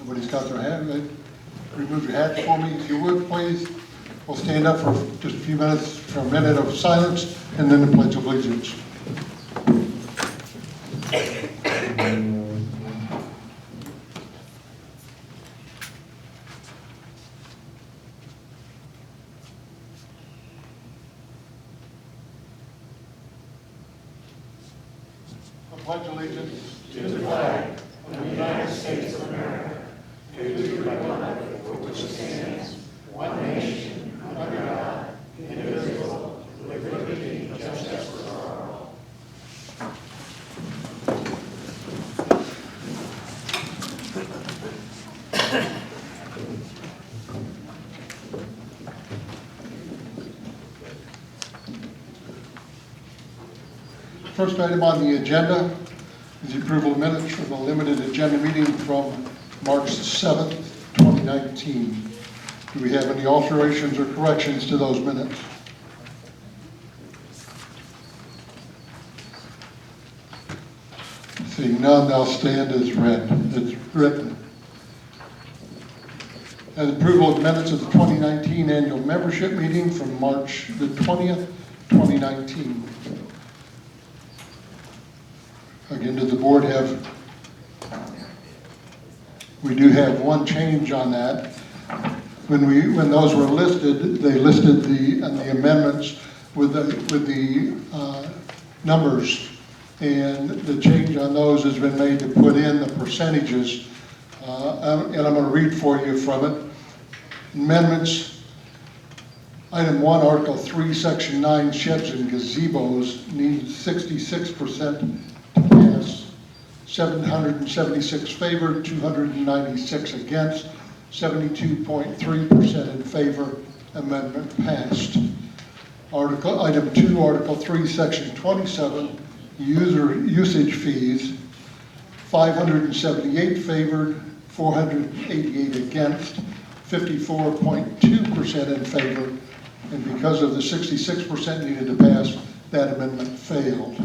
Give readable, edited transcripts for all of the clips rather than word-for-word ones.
Everybody's got their hand. Remove your hats for me if you would, please. We'll stand up for just a few minutes for a minute of silence and then the Pledge of Allegiance. I pledge allegiance to the flag of the United States of America, to the republic for which it stands, one nation, under God, indivisible, with liberty and justice for all. First item on the agenda is the approval of minutes from the limited agenda meeting from March 7th, 2019. Do we have any alterations or corrections to those minutes? Seeing none, they'll stand as read. It's written. And approval of minutes of the 2019 annual membership meeting from March the 20th, 2019. Again, does the board have, we do have one change on that. When those were listed, they listed the amendments with the numbers, and the change on those has been made to put in the percentages, and I'm going to read for you from it. Amendments, item 1, Article 3, Section 9, sheds and gazebos needs 66% to pass. 776 favored, 296 against, 72.3% in favor. Amendment passed. Item 2, Article 3, Section 27, usage fees, 578 favored, 488 against, 54.2% in favor, and because of the 66% needed to pass, that amendment failed.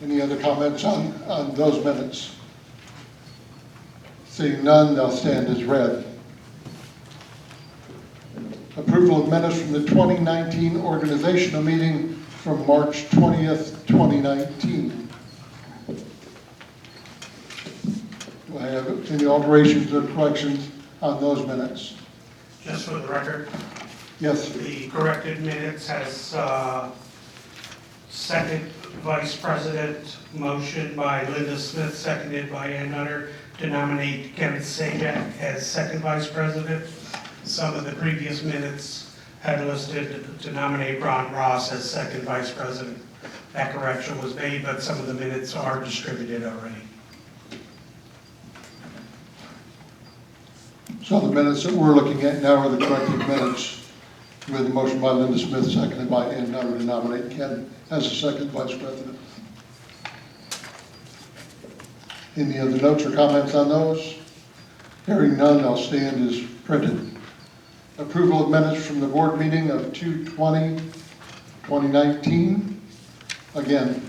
Any other comments on those minutes? Seeing none, they'll stand as read. Approval of minutes from the 2019 organizational meeting from March 20th, 2019. Do I have any alterations or corrections on those minutes? Just for the record, Yes. the corrected minutes has second vice president, motion by Linda Smith, seconded by Ann Nutter, to nominate Kenneth Sajak as second vice president. Some of the previous minutes had listed to nominate Ron Ross as second vice president. That correction was made, but some of the minutes are distributed already. So the minutes that we're looking at now are the corrected minutes with a motion by Linda Smith, seconded by Ann Nutter, to nominate Ken as the second vice president. Any other notes or comments on those? Hearing none, I'll stand as printed. Approval of minutes from the board meeting of 2/20/2019. Again,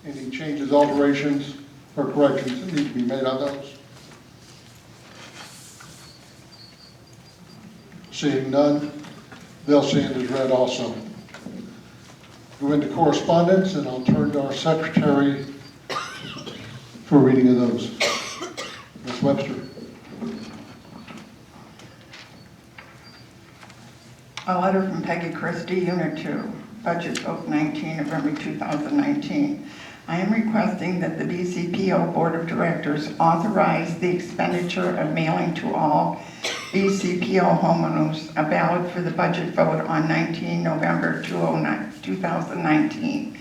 any changes, alterations, or corrections that need to be made on those? Seeing none, they'll stand as read also. Go into correspondence, and I'll turn to our secretary for reading of those. Ms. Webster. A letter from Peggy Christie, Unit 2, Budget Vote 19, November 2019. I am requesting that the BCPO Board of Directors authorize the expenditure of mailing to all BCPO homeowners a ballot for the budget vote on 19 November 2019.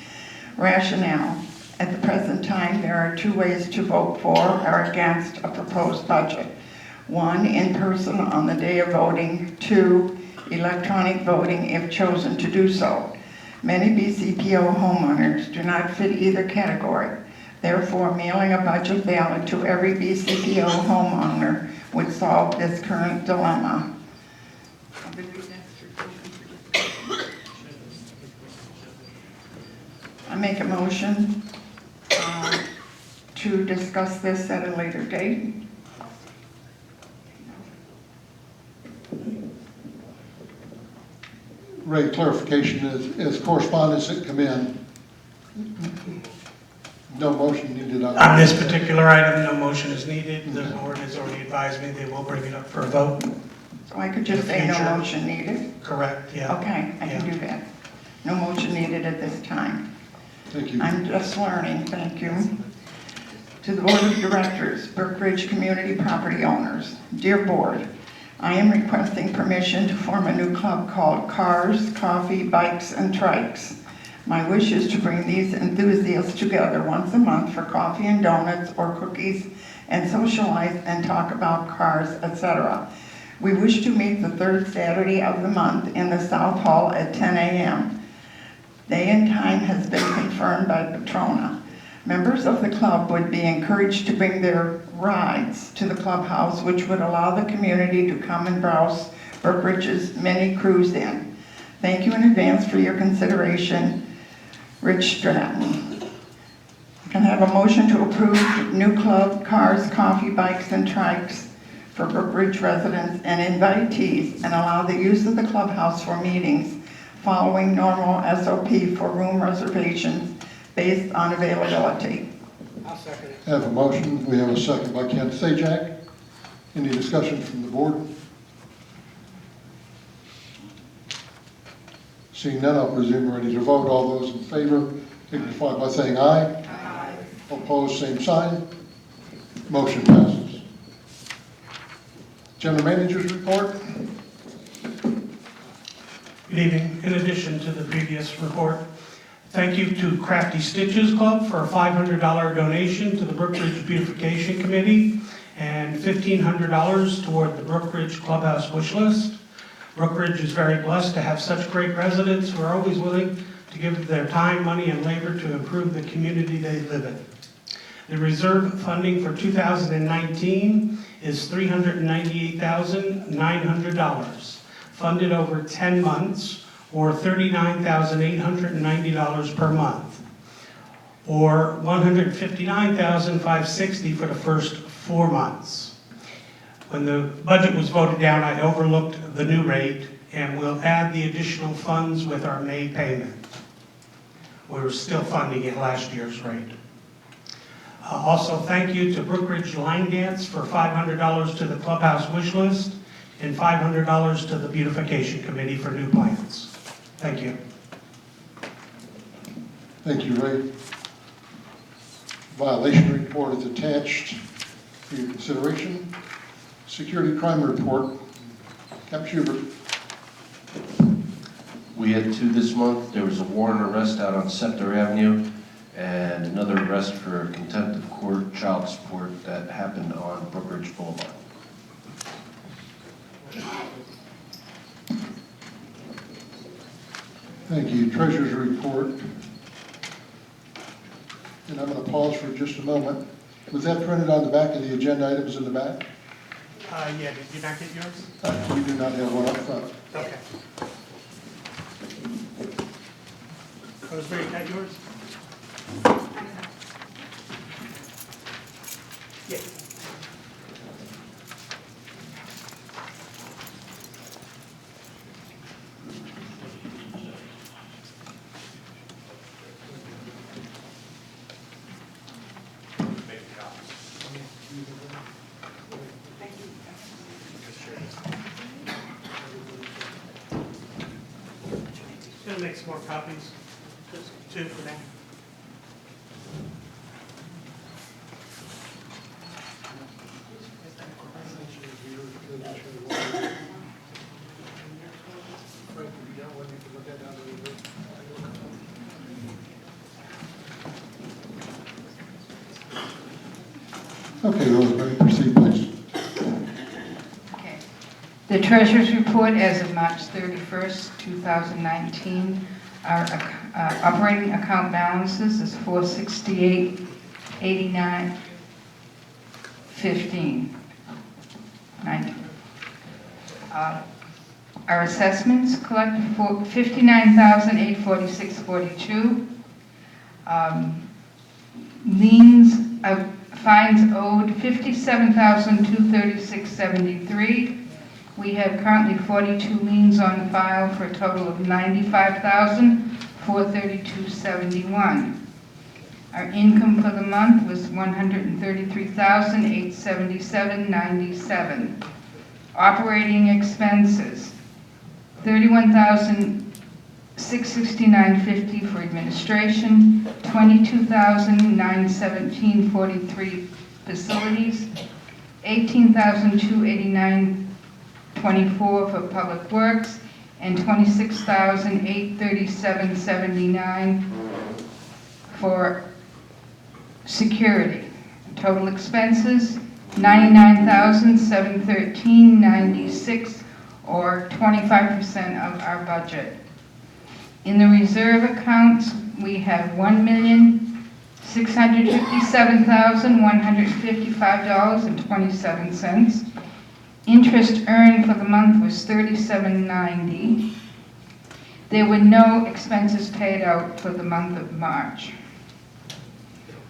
Rationale. At the present time, there are two ways to vote for or against a proposed budget. 1, in person on the day of voting. 2, electronic voting if chosen to do so. Many BCPO homeowners do not fit either category. Therefore, mailing a budget ballot to every BCPO homeowner would solve this current dilemma. I make a motion to discuss this at a later date? Ray, clarification is correspondence that come in. No motion needed on On this particular item, no motion is needed. The board has already advised me they will bring it up for a vote. So I could just say no Future. motion needed? Correct, yeah. Okay, I can do that. No motion needed at this time. Thank you. I'm just learning, thank you. To the Board of Directors, Brookridge Community Property Owners, dear Board, I am requesting permission to form a new club called Cars, Coffee, Bikes, and Trikes. My wish is to bring these enthusiasts together once a month for coffee and donuts or cookies and socialize and talk about cars, etc. We wish to meet the third Saturday of the month in the South Hall at 10 a.m. Day and time has been confirmed by Patrona. Members of the club would be encouraged to bring their rides to the clubhouse, which would allow the community to come and browse Brookridge's mini cruise in. Thank you in advance for your consideration. Rich Stratton. Can I have a motion to approve new club, cars, coffee, bikes, and trikes for Brookridge residents and invitees and allow the use of the clubhouse for meetings following normal SOP for room reservations based on availability? I'll second it. Have a motion, we have a second by Ken Sajak. Any discussion from the board? Seeing none, I'll presume we're ready to vote. All those in favor signify by saying aye. Aye. Opposed, same sign. Motion passes. General Manager's report. Good evening. In addition to the previous report, thank you to Crafty Stitches Club for a $500 donation to the Brookridge Beautification Committee and $1,500 toward the Brookridge Clubhouse wish list. Brookridge is very blessed to have such great residents who are always willing to give their time, money, and labor to improve the community they live in. The reserve funding for 2019 is $398,900, funded over 10 months, or $39,890 per month, or $159,560 for the first 4 months. When the budget was voted down, I overlooked the new rate and will add the additional funds with our May payment. We were still funding at last year's rate. Also, thank you to Brookridge Line Dance for $500 to the clubhouse wish list and $500 to the beautification committee for new plants. Thank you. Thank you, Ray. Violation report is attached for your consideration. Security crime report. Captain Schubert. We had 2 this month. There was a warrant arrest out on Scepter Avenue and another arrest for contempt of court child support that happened on Brookridge Boulevard. Thank you. Treasurer's report. And I'm going to pause for just a moment. Was that printed on the back of the agenda items in the back? Yeah, did you not get yours? We do not have one up front. Okay. Rosemary, got yours? Yeah. Gonna make some more copies, just 2 for now. Okay, Rosemary, proceed, please. Okay. The treasurer's report as of March 31st, 2019, our operating account balances is $468,8915. Our assessments collected for $59,846.42. Liens Fines owed, $57,236.73. We have currently 42 liens on file for a total of $95,432.71. Our income for the month was $133,877.97. Operating expenses, $31,669.50 for administration, $22,917.43 facilities, $18,289.24 for public works, and $26,837.79 for security. Total expenses, $99,713.96, or 25% of our budget. In the reserve accounts, we have $1,657,155.27. Interest earned for the month was $37.90. There were no expenses paid out for the month of March.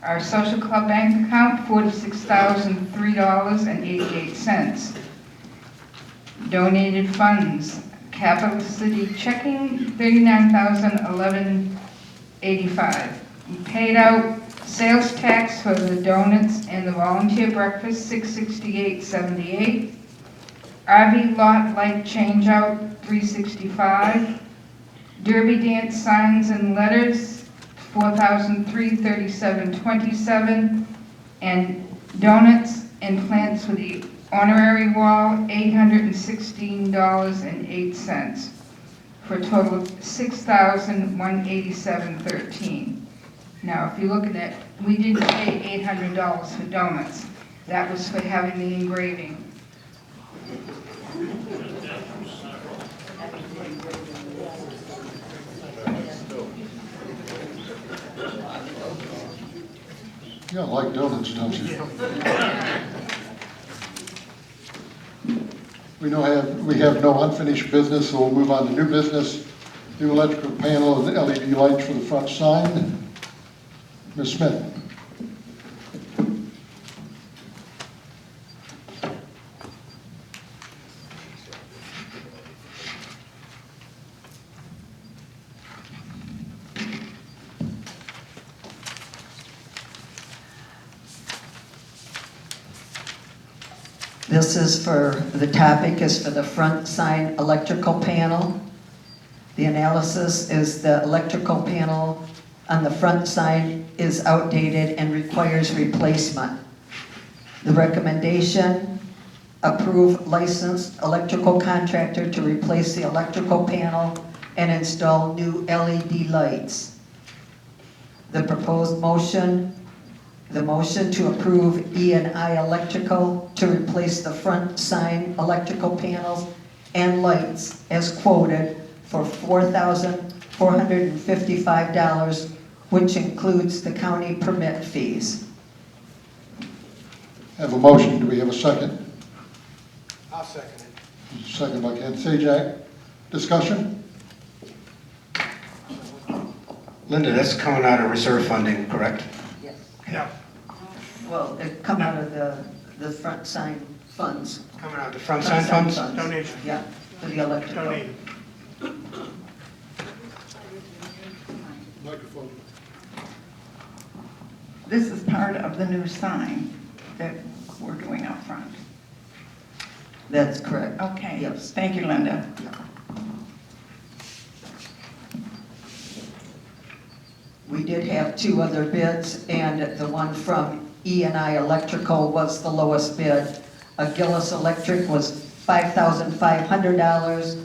Our social club bank account, $46,003.88. Donated funds, Capital City checking, $39,011.85. We paid out sales tax for the donuts and the volunteer breakfast, $668.78. RV lot light change out, $365. Derby dance signs and letters, $4,337.27, and donuts and plants for the honorary wall, $816.08, for a total of $6,187.13. Now, if you look at that, we didn't pay $800 for donuts. That was for having the engraving. Yeah, I like donuts, don't you? We have no unfinished business, so we'll move on to new business. New electrical panel and LED lights for the front sign. Ms. Smith. This is the topic is for the front sign electrical panel. The analysis is the electrical panel on the front sign is outdated and requires replacement. The recommendation, approve licensed electrical contractor to replace the electrical panel and install new LED lights. The proposed motion, the motion to approve E&I Electrical to replace the front sign electrical panels and lights as quoted for $4,455, which includes the county permit fees. Have a motion. Do we have a second? I'll second it. Second by Ken Sajak. Discussion? Linda, that's coming out of reserve funding, correct? Yes. Yeah, Well, it come out of the front sign funds. Coming out of the front sign funds? donation, Yeah, for the electrical. donated. Microphone. This is part of the new sign that we're doing up front. That's correct. Okay, Yes. thank you, Linda. We did have two other bids, and the one from E&I Electrical was the lowest bid. Gillis Electric was $5,500,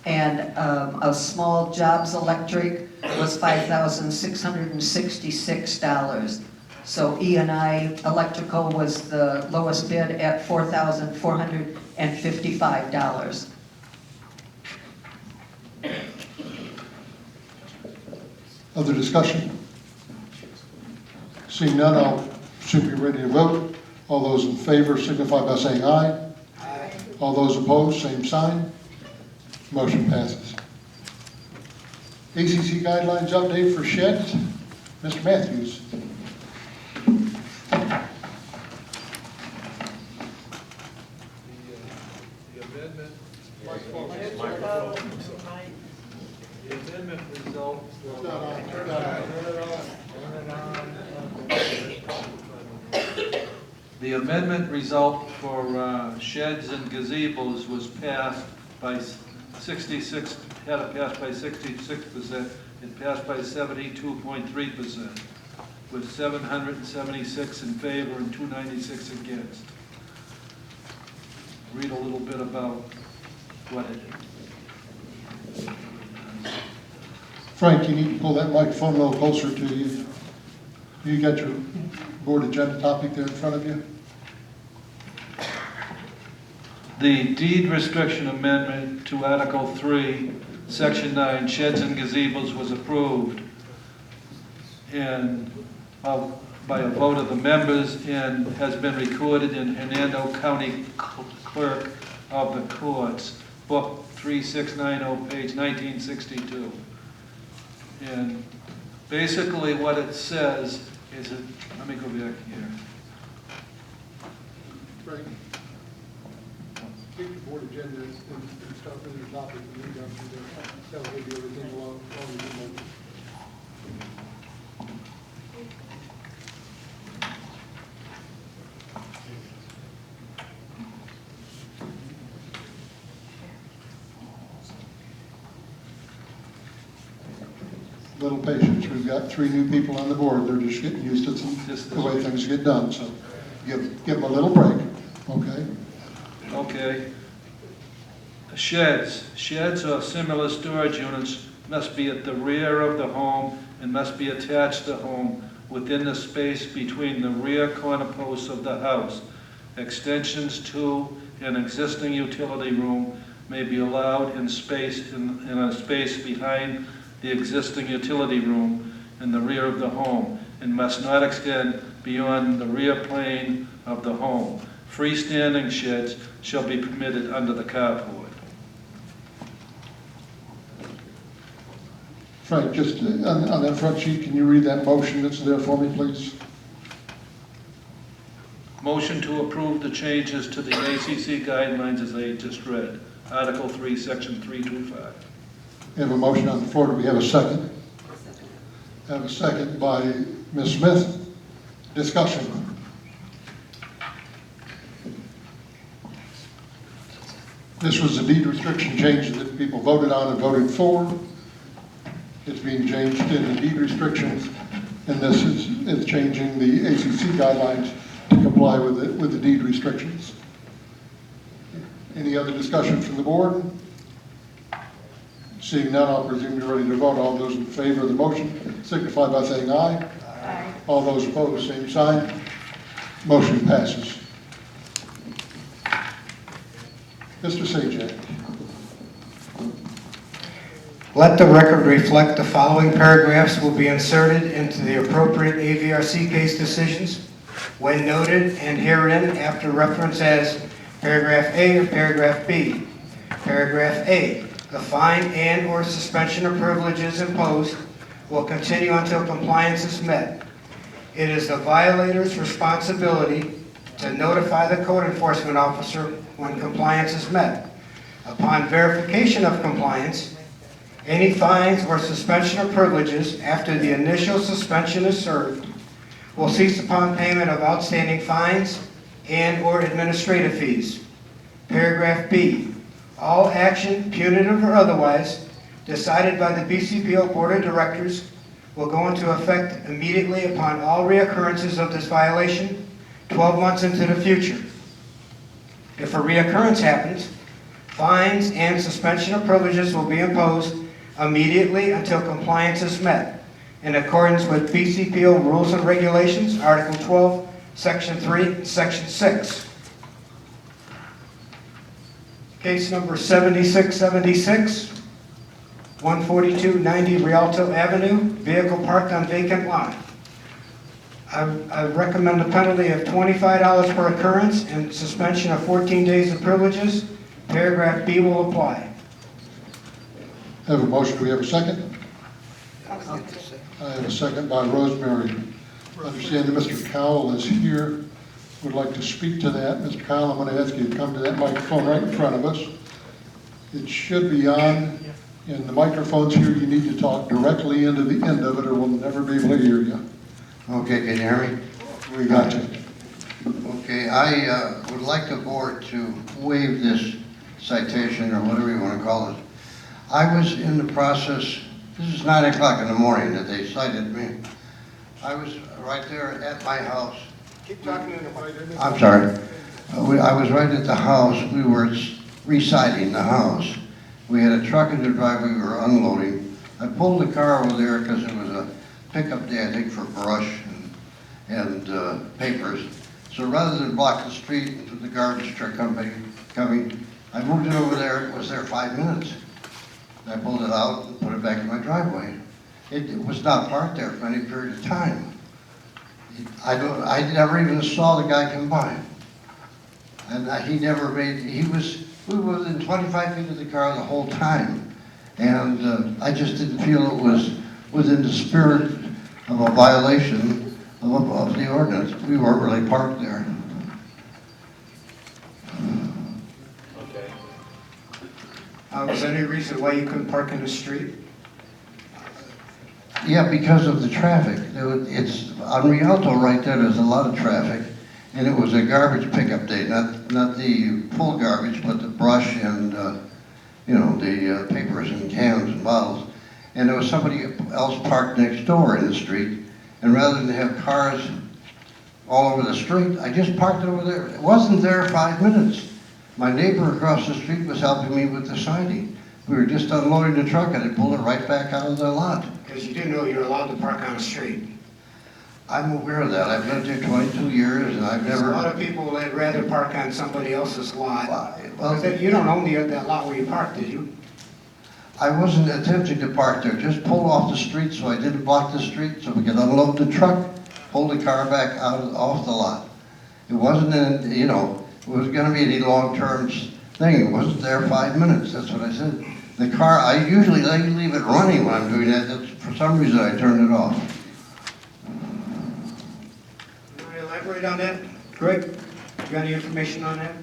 and a Small Jobs Electric was $5,666. So E&I Electrical was the lowest bid at $4,455. Other discussion? Seeing none, I'll soon be ready to vote. All those in favor signify by saying aye. Aye. All those opposed, same sign. Motion passes. ACC guidelines update for sheds. Mr. Matthews. The amendment result for sheds and gazebos was passed by 66, had to pass by 66%. It passed by 72.3%, with 776 in favor and 296 against. Read a little bit about what it is. Frank, you need to pull that microphone a little closer to you. You got your board agenda topic there in front of you? The deed restriction amendment to Article 3, Section 9, sheds and gazebos was approved and by a vote of the members and has been recorded in Hernando County Clerk of the Courts, Book 3690, page 1962. And basically what it says is, let me go back here. Frank, keep the board agenda and stuff in your topic and read down through there. That'll give you everything along with the motion. Little patience. We've got 3 new people on the board. They're just getting used to the way things get done. So give them a little break, okay? Okay. Sheds. Sheds or similar storage units must be at the rear of the home and must be attached to the home within the space between the rear corner posts of the house. Extensions to an existing utility room may be allowed in a space behind the existing utility room in the rear of the home and must not extend beyond the rear plane of the home. Freestanding sheds shall be permitted under the carport. Frank, just on that front sheet, can you read that motion that's there for me, please? Motion to approve the changes to the ACC guidelines as I just read. Article 3, Section 325. We have a motion on the floor. Do we have a second? I have a second by Ms. Smith. Discussion. This was the deed restriction change that people voted on and voted for. It's being changed in the deed restrictions, and this is changing the ACC guidelines to comply with the deed restrictions. Any other discussion from the board? Seeing none, I'll presume you're ready to vote. All those in favor of the motion signify by saying aye. Aye. All those opposed, same sign. Motion passes. Mr. Sajak. Let the record reflect the following paragraphs will be inserted into the appropriate AVRC case decisions when noted and herein after reference as paragraph A or paragraph B. Paragraph A, the fine and/or suspension of privileges imposed will continue until compliance is met. It is the violator's responsibility to notify the code enforcement officer when compliance is met. Upon verification of compliance, any fines or suspension of privileges after the initial suspension is served will cease upon payment of outstanding fines and/or administrative fees. Paragraph B, all action, punitive or otherwise, decided by the BCPO Board of Directors will go into effect immediately upon all reoccurrences of this violation, 12 months into the future. If a reoccurrence happens, fines and suspension of privileges will be imposed immediately until compliance is met, in accordance with BCPO Rules and Regulations, Article 12, Section 3, and Section 6. Case number 7676, 14290 Rialto Avenue, vehicle parked on vacant lot. I recommend a penalty of $25 per occurrence and suspension of 14 days of privileges. Paragraph B will apply. I have a motion. Do we have a second? I have a second by Rosemary. I understand that Mr. Cowell is here, would like to speak to that. Mr. Cowell, I'm going to ask you to come to that microphone right in front of us. It should be on, and the microphone's here. You need to talk directly into the end of it or we'll never be able to hear you. Okay, can you hear me? We got you. Okay, I would like the board to waive this citation, or whatever you want to call it. I was in the process, this is 9 o'clock in the morning that they cited me. I was right there at my house. Keep talking in the mic. I'm sorry. I was right at the house. We were re-siding the house. We had a truck in the driveway. We were unloading. I pulled the car over there because it was a pickup day, I think, for brush and papers. So rather than block the street with the garbage truck coming, I moved it over there. It was there 5 minutes. I pulled it out and put it back in my driveway. It was not parked there for any period of time. I never even saw the guy come by. And we were within 25 feet of the car the whole time. And I just didn't feel it was within the spirit of a violation of the ordinance. We weren't really parked there. Okay. Was there any reason why you couldn't park in the street? Yeah, because of the traffic. It's on Rialto right there. There's a lot of traffic, and it was a garbage pickup day, not the full garbage, but the brush and the papers and cans and bottles. And there was somebody else parked next door in the street, and rather than have cars all over the street, I just parked it over there. It wasn't there 5 minutes. My neighbor across the street was helping me with the siding. We were just unloading the truck, and I pulled it right back out of the lot. Because you do know you're allowed to park on the street. I'm aware of that. I've lived here 22 years, and I've There's never... a lot of people that'd rather park on somebody else's lot. Well, You don't own that lot where you parked, did you? I wasn't attempting to park there, just pull off the street so I didn't block the street, so we could unload the truck, pull the car back off the lot. It wasn't, it was gonna be any long-term thing. It wasn't there 5 minutes, that's what I said. The car, I usually leave it running when I'm doing that. For some reason, I turned it off. You want to elaborate on that? Greg, you got any information on that?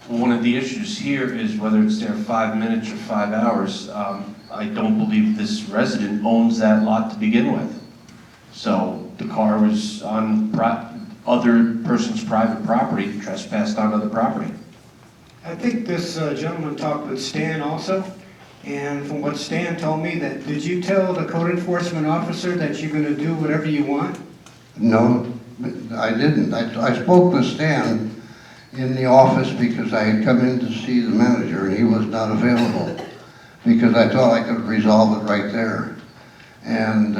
One of the issues here is whether it's there 5 minutes or 5 hours. I don't believe this resident owns that lot to begin with. So the car was on other person's private property, trespassed onto the property. I think this gentleman talked with Stan also, and from what Stan told me, did you tell the code enforcement officer that you're going to do whatever you want? No, I didn't. I spoke with Stan in the office because I had come in to see the manager and he was not available because I thought I could resolve it right there. And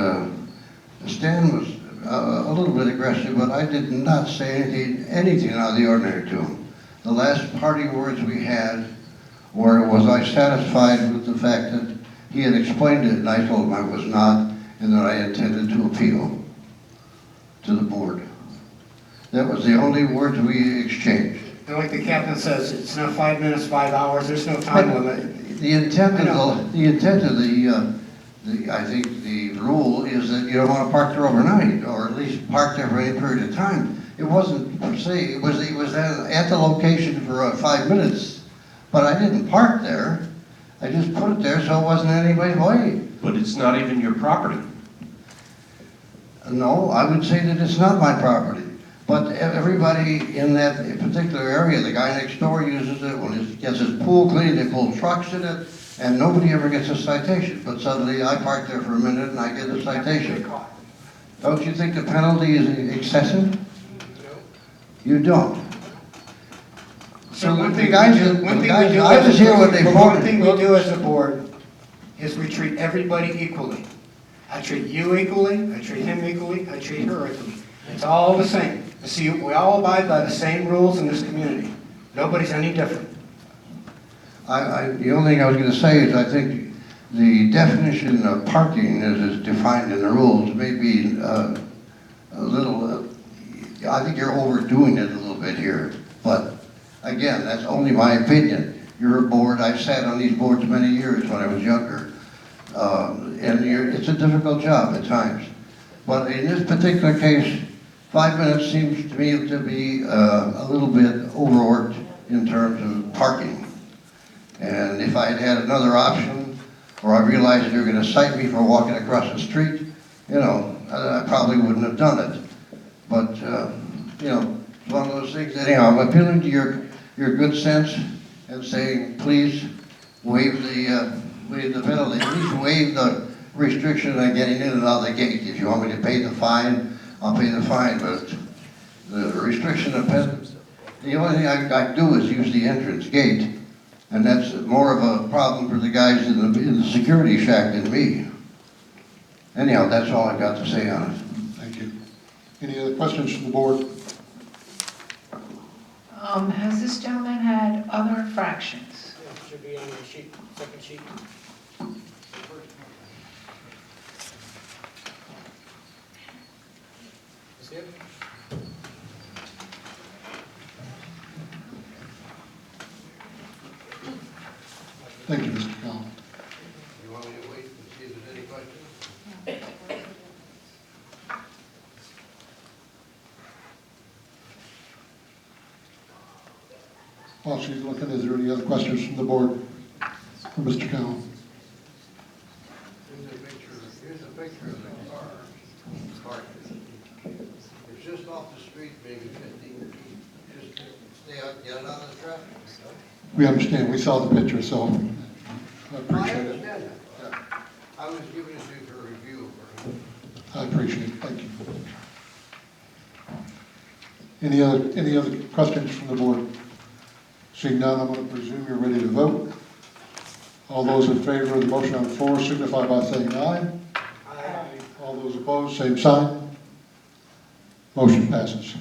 Stan was a little bit aggressive, but I did not say anything out of the ordinary to him. The last parting words we had were, was I satisfied with the fact that he had explained it, and I told him I was not, and that I intended to appeal to the board. That was the only words we exchanged. And like the captain says, it's not 5 minutes, 5 hours, there's no time limit. The intent of I think the rule is that you don't want to park there overnight, or at least park there for any period of time. It wasn't per se, it was at the location for 5 minutes, but I didn't park there. I just put it there so it wasn't anybody's way. But it's not even your property. No, I would say that it's not my property. But everybody in that particular area, the guy next door uses it, when he gets his pool cleaned, they pull trucks in it, and nobody ever gets a citation. But suddenly I park there for a minute and I get a citation. Don't you think the penalty is excessive? You don't. So one thing I we was here when they one thing we voted. do as a board is we treat everybody equally. I treat you equally, I treat him equally, I treat her equally. It's all the same. See, we all abide by the same rules in this community. Nobody's any different. The only thing I was going to say is I think the definition of parking as is defined in the rules may be a little, I think you're overdoing it a little bit here. But again, that's only my opinion. You're a board, I've sat on these boards many years when I was younger. And it's a difficult job at times. But in this particular case, 5 minutes seems to me to be a little bit overworked in terms of parking. And if I had had another option, or I realized they were going to cite me for walking across the street, I probably wouldn't have done it. But, you know, it's one of those things. Anyhow, I'm appealing to your good sense and saying, please waive the penalty, at least waive the restriction on getting in and out of the gate. If you want me to pay the fine, I'll pay the fine, but the restriction of penalty, the only thing I do is use the entrance gate, and that's more of a problem for the guys in the security shack than me. Anyhow, that's all I've got to say on it. Thank you. Any other questions from the board? Has this gentleman had other infractions? Should be on your sheet, second sheet. Is it? Thank you, Mr. Collins. You want me to wait and see if there's any questions? While she's looking, is there any other questions from the board for Mr. Collins? Here's a picture of the car. Parked. It's just off the street, maybe 15 feet. Just stay out, get out of the traffic. We understand, we saw the picture, so I appreciate it. understand that. Yeah. I was giving it to you for review. I appreciate it, thank you. Any other questions from the board? Seeing none, I'm going to presume you're ready to vote. All those in favor of the motion on the floor signify by saying aye. Aye. All those opposed, same sign. Motion passes.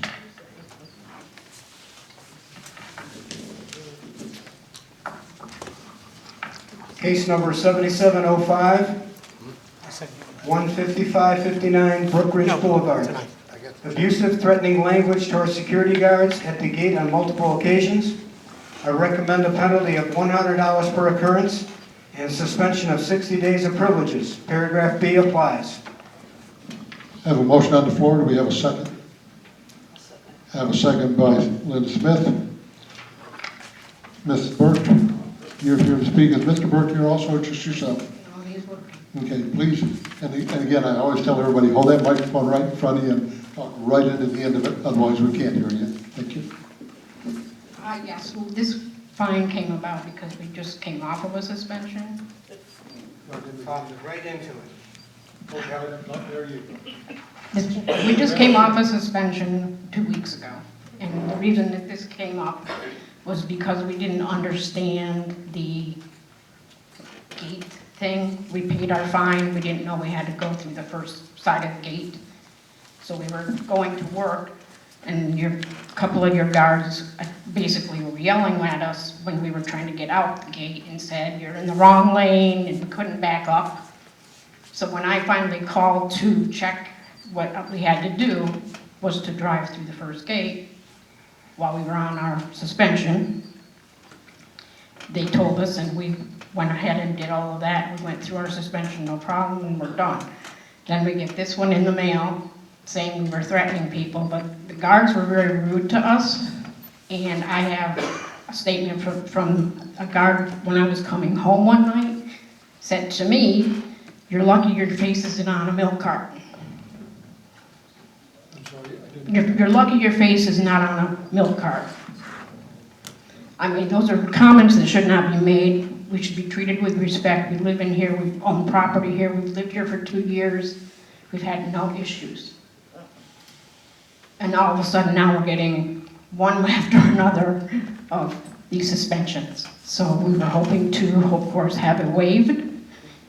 Case number 7705, 15559 Brookridge Boulevard. Abusive, threatening language to our security guards at the gate on multiple occasions. I recommend a penalty of $100 per occurrence and suspension of 60 days of privileges. Paragraph B applies. I have a motion on the floor. Do we have a second? I have a second by Linda Smith. Mrs. Burke, you're here to speak. As Mr. Burke, you're also introduce yourself. No, he's working. Okay, please. And again, I always tell everybody, hold that microphone right in front of you and talk right into the end of it. Otherwise, we can't hear you. Thank you. Yes, well, this fine came about because we just came off of a suspension. Right into it. There you go. We just came off a suspension 2 weeks ago. And the reason that this came up was because we didn't understand the gate thing. We paid our fine, we didn't know we had to go through the first side of the gate. So we were going to work, and a couple of your guards basically were yelling at us when we were trying to get out the gate and said, "You're in the wrong lane," and we couldn't back up. So when I finally called to check what we had to do was to drive through the first gate while we were on our suspension. They told us, and we went ahead and did all of that. We went through our suspension, no problem, and we're done. Then we get this one in the mail saying we were threatening people, but the guards were very rude to us. And I have a statement from a guard when I was coming home one night, said to me, "You're lucky your face isn't on a milk carton. I'm sorry, I didn't. You're lucky your face is not on a milk carton." I mean, those are comments that should not be made. We should be treated with respect. We live in here, we own property here, we've lived here for 2 years. We've had no issues. And all of a sudden now we're getting one after another of these suspensions. So we were hoping to, of course, have it waived,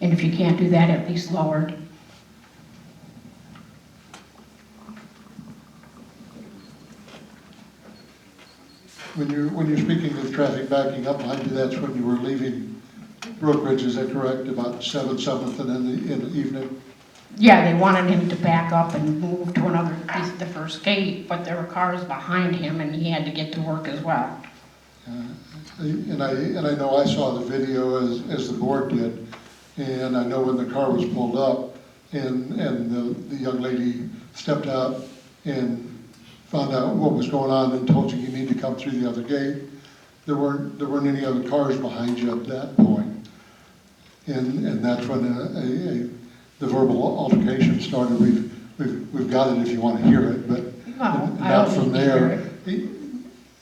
and if you can't do that, at least lowered. When you're speaking of traffic backing up behind you, that's when you were leaving Brookridge, is that correct? About 7th, and in the evening? Yeah, they wanted him to back up and move to another piece of the first gate, but there were cars behind him and he had to get to work as well. And I know I saw the video as the board did, and I know when the car was pulled up and the young lady stepped out and found out what was going on and told you need to come through the other gate. There weren't any other cars behind you at that point. And that's when the verbal altercation started. We've got it if you want to hear it, but Well, I Now, don't from need to hear there, it.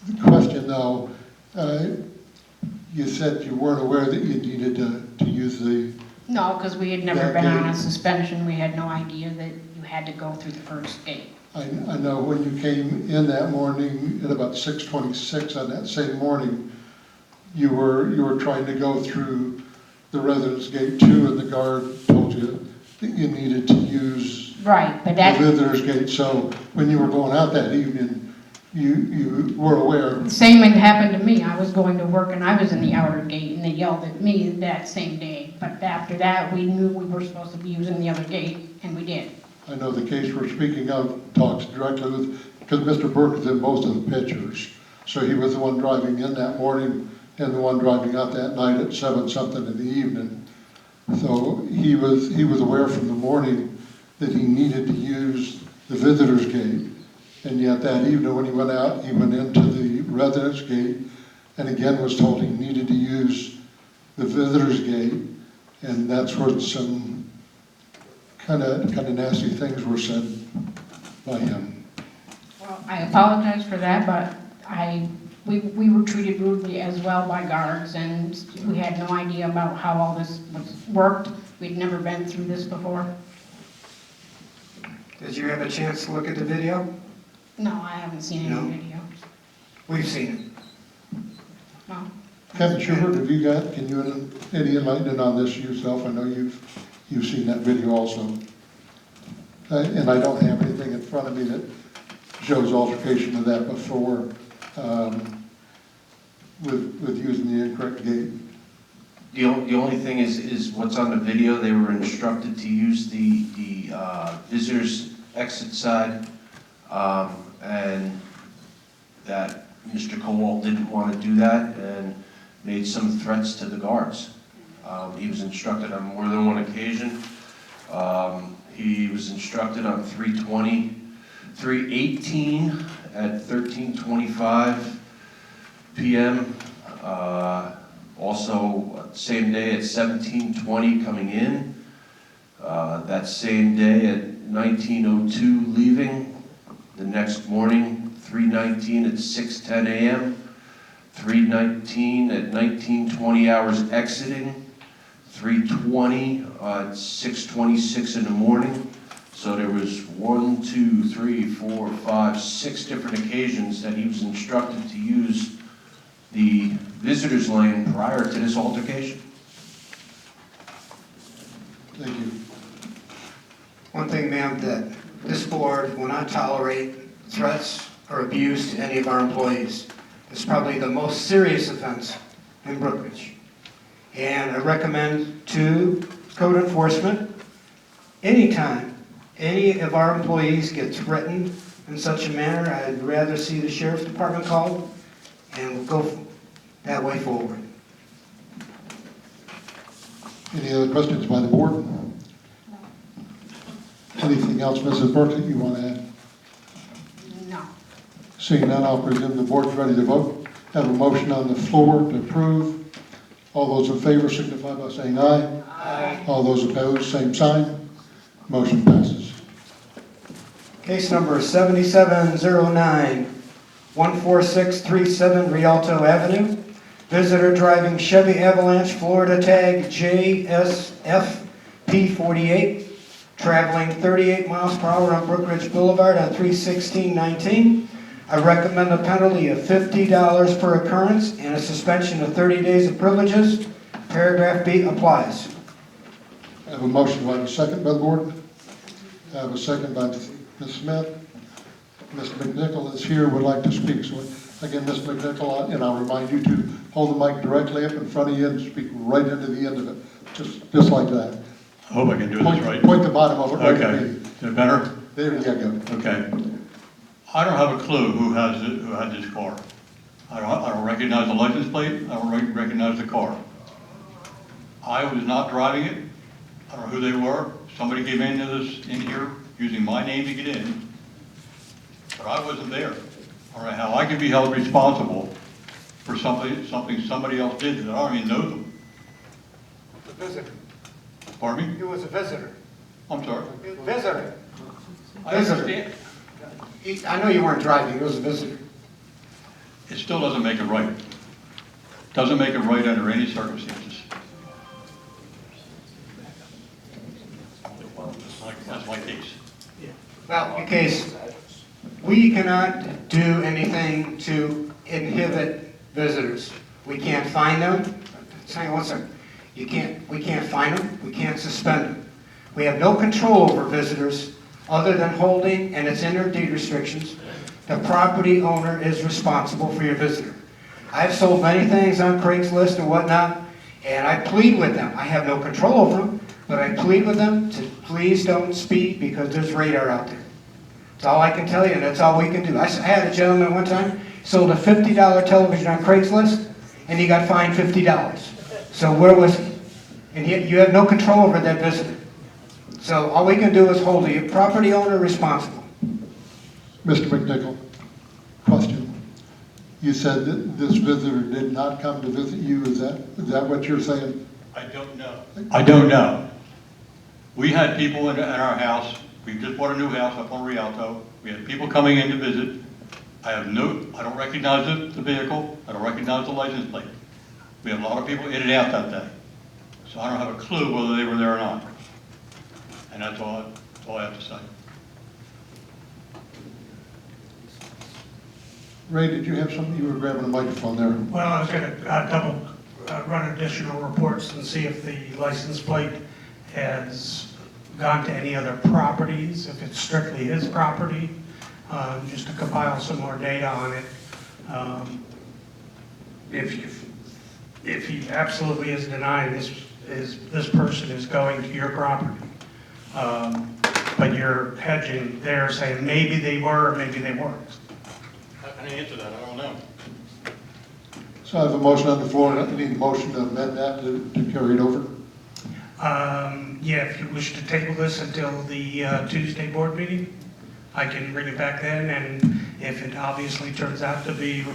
the question though, you said you weren't aware that you needed to use the, No, because we had never That been on a gate. suspension. We had no idea that you had to go through the first gate. I know when you came in that morning at about 6:26 on that same morning, you were trying to go through the residence gate 2 and the guard told you that you needed to use Right, but the that, visitor's gate. So when you were going out that evening, you were aware. same had happened to me. I was going to work and I was in the outer gate and they yelled at me that same day. But after that, we knew we were supposed to be using the other gate and we did. I know the case we're speaking of talks directly with, because Mr. Burke is in both of the pictures. So he was the one driving in that morning and the one driving out that night at 7-something in the evening. So he was aware from the morning that he needed to use the visitor's gate. And yet that evening when he went out, he went into the residence gate and again was told he needed to use the visitor's gate. And that's where some kind of nasty things were said by him. Well, I apologize for that, but we were treated rudely as well by guards and we had no idea about how all this worked. We'd never been through this before. Did you have a chance to look at the video? No, I haven't seen No. any video. We've seen No. Captain Schubert, have you got, can you, any enlightenment on this yourself? I know you've seen that video also. And I don't have anything in front of me that shows altercation of that before, with using the incorrect gate. The only thing is what's on the video, they were instructed to use the visitor's exit side, and that Mr. Kowal didn't want to do that and made some threats to the guards. He was instructed on more than one occasion. He was instructed on 318 at 13:25 p.m. Also, same day at 17:20 coming in. That same day at 19:02 leaving. The next morning, 3:19 at 6:10 a.m. 3:19 at 19:20 hours exiting. 3:20 at 6:26 in the morning. So there was 6 different occasions that he was instructed to use the visitor's lane prior to this altercation. Thank you. one thing, ma'am, that this board will not tolerate threats or abuse to any of our employees. It's probably the most serious offense in Brookridge. And I recommend to code enforcement, anytime any of our employees get threatened in such a manner, I'd rather see the sheriff's department called and we'll go that way forward. Any other questions by the board? Anything else, Mrs. Burke, that you want to add? No. Seeing none, I'll presume the board's ready to vote. Have a motion on the floor to approve. All those in favor signify by saying aye. Aye. All those opposed, same sign. Motion passes. Case number 7709, 14637 Rialto Avenue. Visitor driving Chevy Avalanche, Florida tag JSFP48, traveling 38 miles per hour on Brookridge Boulevard on 3/16/19. I recommend a penalty of $50 per occurrence and a suspension of 30 days of privileges. Paragraph B applies. I have a motion. Do I have a second by the board? I have a second by Ms. Smith. Mr. McNichol is here, would like to speak. So again, Ms. McNichol, and I'll remind you to hold the mic directly up in front of you and speak right into the end of it, just like that. I hope I can do this right. Point the bottom of it right at Okay, me. is it better? There you go. Okay. I don't have a clue who had this car. I don't recognize the license plate, I don't recognize the car. I was not driving it, I don't know who they were. Somebody came in here using my name to get in, but I wasn't there. I don't know how I can be held responsible for something somebody else did that I don't even know them. The visitor. Pardon me? He was a visitor. I'm sorry. Visitor. I understand. I know you weren't driving, it was a visitor. It still doesn't make it right. Doesn't make it right under any circumstances. That's my case. Well, because we cannot do anything to inhibit visitors. We can't fine them. Hang on one second. We can't fine them, we can't suspend them. We have no control over visitors other than holding, and it's in their deed restrictions, the property owner is responsible for your visitor. I've sold many things on Craigslist and whatnot, and I plead with them. I have no control over them, but I plead with them to please don't speak because there's radar out there. That's all I can tell you, and that's all we can do. I had a gentleman one time, sold a $50 television on Craigslist, and he got fined $50. So where was he? And yet you have no control over that visitor. So all we can do is hold the property owner responsible. Mr. McNichol, question. You said that this visitor did not come to visit you, is that what you're saying? I don't know. I don't know. We had people in our house. We just bought a new house up on Rialto. We had people coming in to visit. I don't recognize the vehicle. I don't recognize the license plate. We had a lot of people in and out that day. So I don't have a clue whether they were there or not. And that's all I have to say. Ray, did you have something? You were grabbing a microphone there. Well, I was going to run additional reports and see if the license plate has gone to any other properties, if it's strictly his property, just to compile some more data on it. If he absolutely is denying this person is going to your property, but you're hedging there, saying maybe they were, or maybe they weren't. I didn't answer that. I don't know. So I have a motion on the floor, and I need a motion to amend that to carry it over. Yeah, if you wish to table this until the Tuesday board meeting, I can bring it back then, and if it obviously turns out to be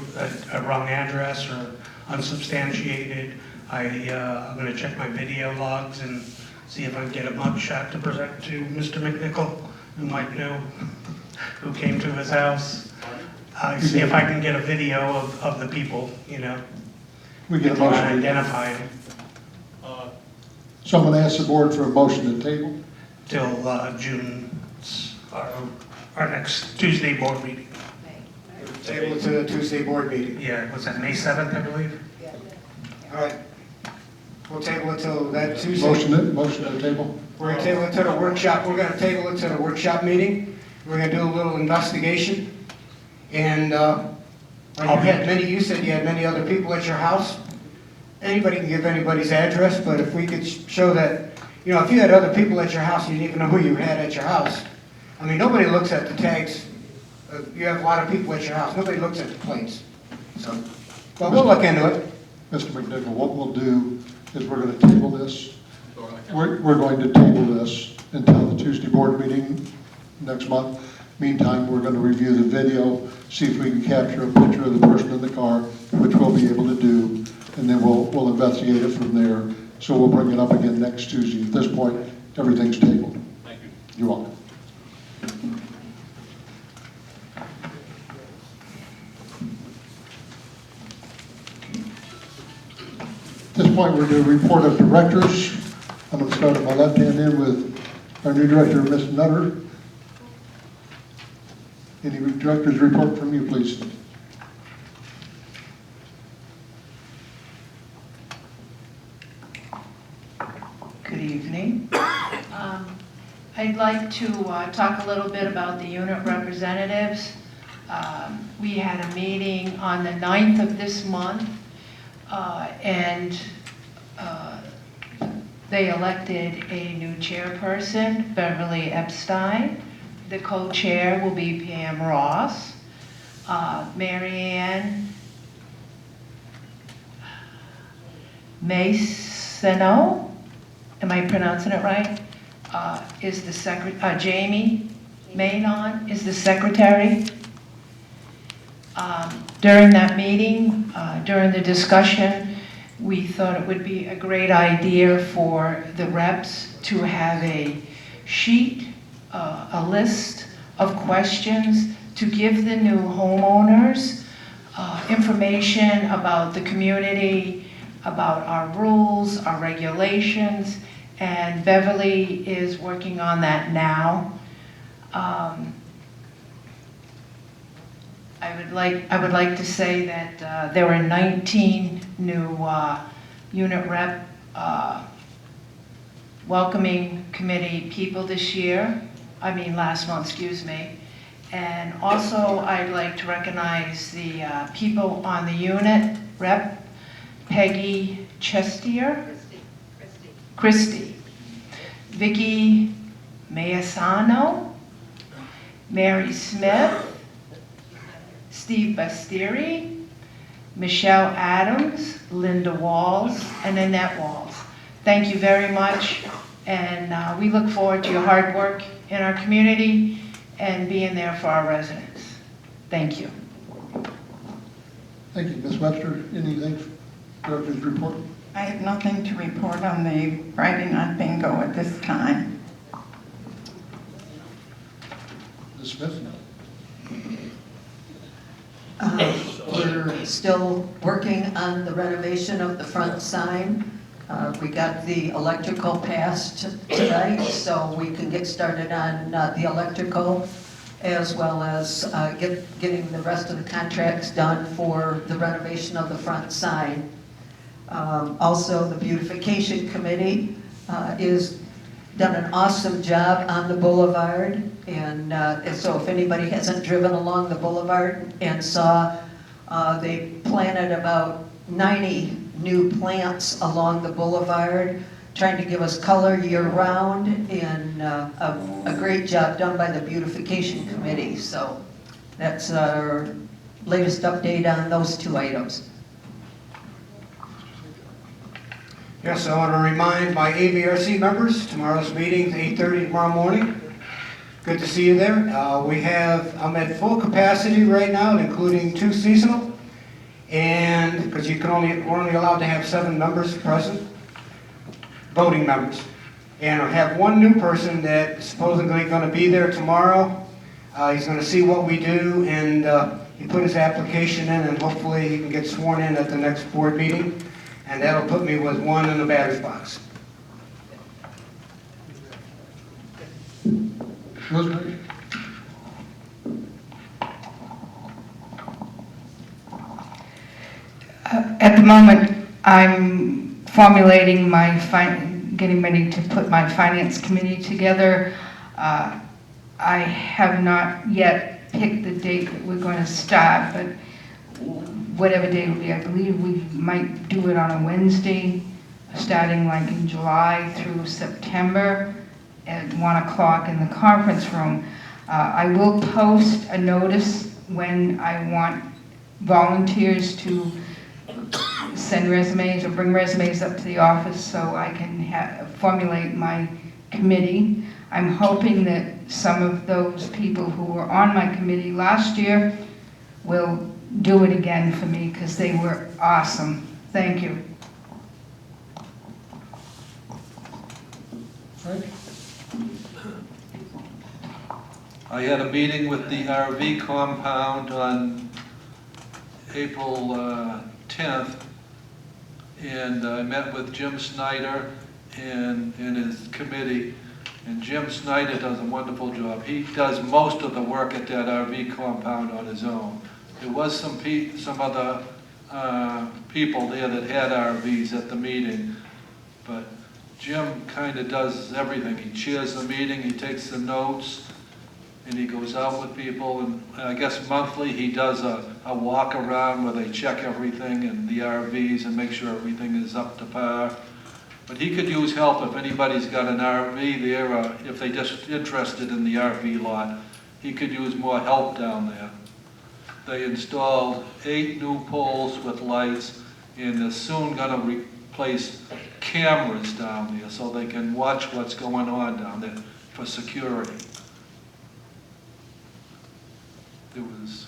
a wrong address or unsubstantiated, I'm going to check my video logs and see if I can get a mugshot to present to Mr. McNichol, who might know who came to his house. See if I can get a video of the people, We get a and motion. identify them Someone asked the board for a motion to table. till June, our next Tuesday board meeting. Table it to the Tuesday board meeting. Yeah, was that May 7th, I believe? All right. We'll table it till that Tuesday. Motion to table. We're gonna table it to the workshop. We're gonna table it to the workshop meeting. We're gonna do a little investigation. And you said you had many other people at your house. Anybody can give anybody's address, but if we could show that, if you had other people at your house, you didn't even know who you had at your house. I mean, nobody looks at the tags. You have a lot of people at your house. Nobody looks at the plates. So, but we'll look into it. Mr. McNichol, what we'll do is we're going to table this. We're going to table this until the Tuesday board meeting next month. Meantime, we're going to review the video, see if we can capture a picture of the person in the car, which we'll be able to do, and then we'll investigate it from there. So we'll bring it up again next Tuesday. At this point, everything's tabled. Thank you. You're welcome. At this point, we're doing a report of directors. I'm going to start at my left-hand end with our new director, Ms. Nutter. Any director's report from you, please? Good evening. I'd like to talk a little bit about the unit representatives. We had a meeting on the 9th of this month, and they elected a new chairperson, Beverly Epstein. The co-chair will be Pam Ross. Mary Ann Masino, am I pronouncing it right? Is the secretary, Jamie Maynon is the secretary. During that meeting, during the discussion, we thought it would be a great idea for the reps to have a sheet, a list of questions to give the new homeowners information about the community, about our rules, our regulations, and Beverly is working on that now. I would like to say that there were 19 new unit rep welcoming committee people this year, last month, excuse me. And also, I'd like to recognize the people on the unit rep, Peggy Chestier, Christie, Vicky Mayasano, Mary Smith, Steve Bastieri, Michelle Adams, Linda Walls, and Annette Walls. Thank you very much, and we look forward to your hard work in our community and being there for our residents. Thank you. Thank you. Ms. Webster, anything, Director's report? I have nothing to report on the Friday night bingo at this time. Ms. Smith? We're still working on the renovation of the front sign. We got the electrical passed tonight, so we can get started on the electrical, as well as getting the rest of the contracts done for the renovation of the front sign. Also, the beautification committee is done an awesome job on the boulevard, and so if anybody hasn't driven along the boulevard and saw, they planted about 90 new plants along the boulevard, trying to give us color year-round, and a great job done by the beautification committee. So that's our latest update on those two items. Yes, I want to remind my AVRC members, tomorrow's meeting is 8:30 tomorrow morning. Good to see you there. I'm at full capacity right now, including 2 seasonal, and because we're only allowed to have 7 members present, voting members. And I have 1 new person that is supposedly going to be there tomorrow. He's going to see what we do, and he put his application in, and hopefully he can get sworn in at the next board meeting. And that'll put me with 1 in the batter's box. Rosemary? At the moment, I'm formulating getting ready to put my finance committee together. I have not yet picked the date that we're going to start, but whatever day it will be, I believe we might do it on a Wednesday, starting like in July through September at 1 o'clock in the conference room. I will post a notice when I want volunteers to send resumes or bring resumes up to the office so I can formulate my committee. I'm hoping that some of those people who were on my committee last year will do it again for me because they were awesome. Thank you. Frank? I had a meeting with the RV compound on April 10th, and I met with Jim Snyder and his committee. And Jim Snyder does a wonderful job. He does most of the work at that RV compound on his own. There was some other people there that had RVs at the meeting, but Jim kind of does everything. He chairs the meeting, he takes the notes, and he goes out with people, and I guess monthly he does a walk around where they check everything in the RVs and make sure everything is up to par. But he could use help if anybody's got an RV there, or if they're just interested in the RV lot. He could use more help down there. They installed 8 new poles with lights, and they're soon going to replace cameras down there so they can watch what's going on down there for security. There was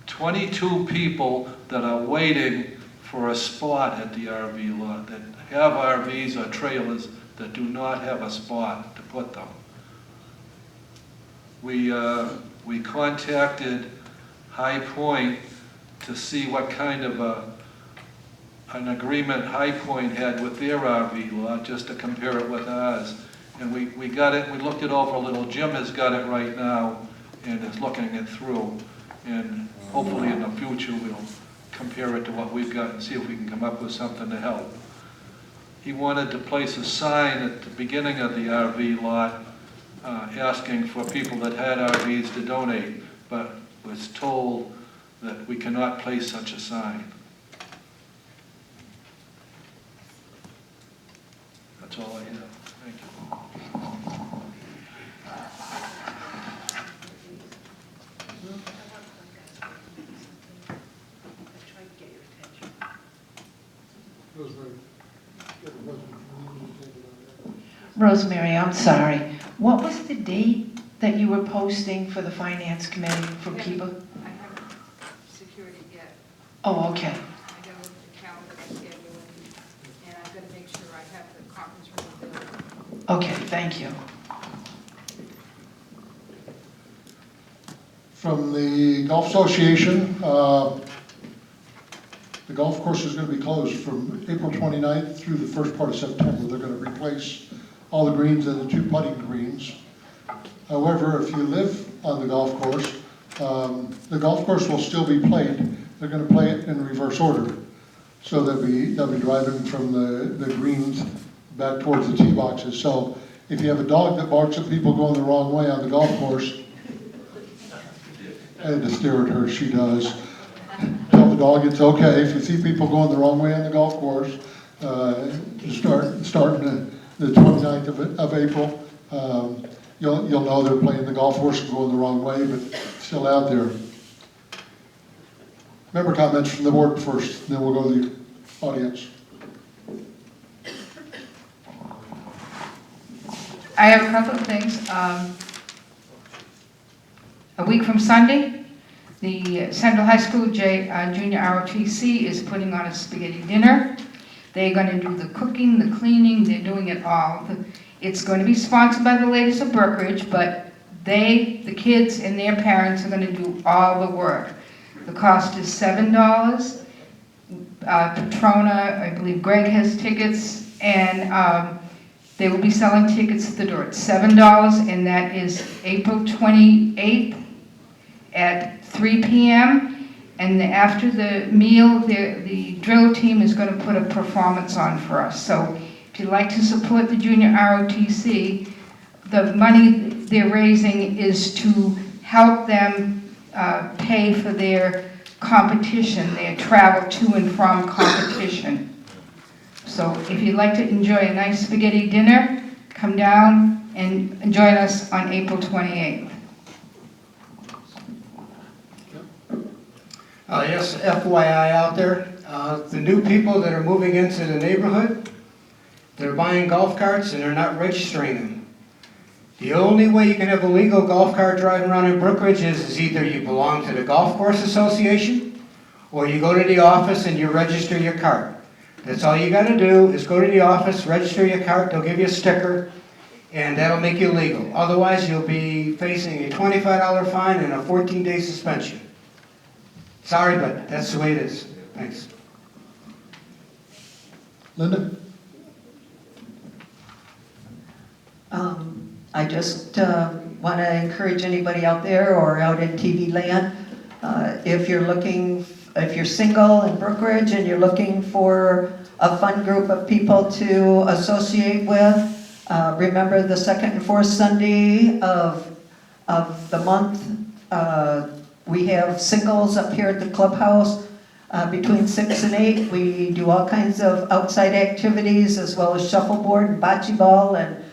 22 people that are waiting for a spot at the RV lot, that have RVs or trailers that do not have a spot to put them. We We contacted High Point to see what kind of an agreement High Point had with their RV lot, just to compare it with ours. And we got it, we looked it over a little. Jim has got it right now and is looking it through. And hopefully in the future we'll compare it to what we've got and see if we can come up with something to help. He wanted to place a sign at the beginning of the RV lot asking for people that had RVs to donate, but was told that we cannot place such a sign. That's all I have. Thank you. Rosemary, I'm sorry. What was the date that you were posting for the Finance Committee for people? I haven't secured it yet. Oh, okay. I gotta look at the calendar schedule, and I've gotta make sure I have the conference room available. Okay, thank you. From the Golf Association, the golf course is going to be closed from April 29th through the first part of September. They're going to replace all the greens and the 2 putting greens. However, if you live on the golf course will still be played. They're going to play it in reverse order. So they'll be driving from the greens back towards the tee boxes. So if you have a dog that barks at people going the wrong way on the golf course, I had to stare at her, she does. Tell the dog it's okay. If you see people going the wrong way on the golf course, starting the 29th of April, you'll know they're playing the golf course and going the wrong way, but still out there. Member comments from the board first, then we'll go to the audience. I have a couple of things. A week from Sunday, the Central High School Junior ROTC is putting on a spaghetti dinner. They're going to do the cooking, the cleaning, they're doing it all. It's going to be sponsored by the ladies of Brookridge, but the kids and their parents are going to do all the work. The cost is $7. Patrona, I believe Greg has tickets, and they will be selling tickets at the door. It's $7, and that is April 28th at 3 p.m. And after the meal, the drill team is going to put a performance on for us. So if you'd like to support the Junior ROTC, the money they're raising is to help them pay for their competition, their travel to and from competition. So if you'd like to enjoy a nice spaghetti dinner, come down and join us on April 28th. Yes, FYI out there, the new people that are moving into the neighborhood, they're buying golf carts and they're not registering them. The only way you can have a legal golf cart driving around in Brookridge is either you belong to the Golf Course Association or you go to the office and you register your cart. That's all you got to do is go to the office, register your cart, they'll give you a sticker, and that'll make you legal. Otherwise, you'll be facing a $25 fine and a 14-day suspension. Sorry, but that's the way it is. Thanks. Linda? I just want to encourage anybody out there or out in TV land, if you're single in Brookridge and you're looking for a fun group of people to associate with, remember the second and fourth Sunday of the month, we have singles up here at the clubhouse between 6 and 8. We do all kinds of outside activities as well as shuffleboard and bocce ball and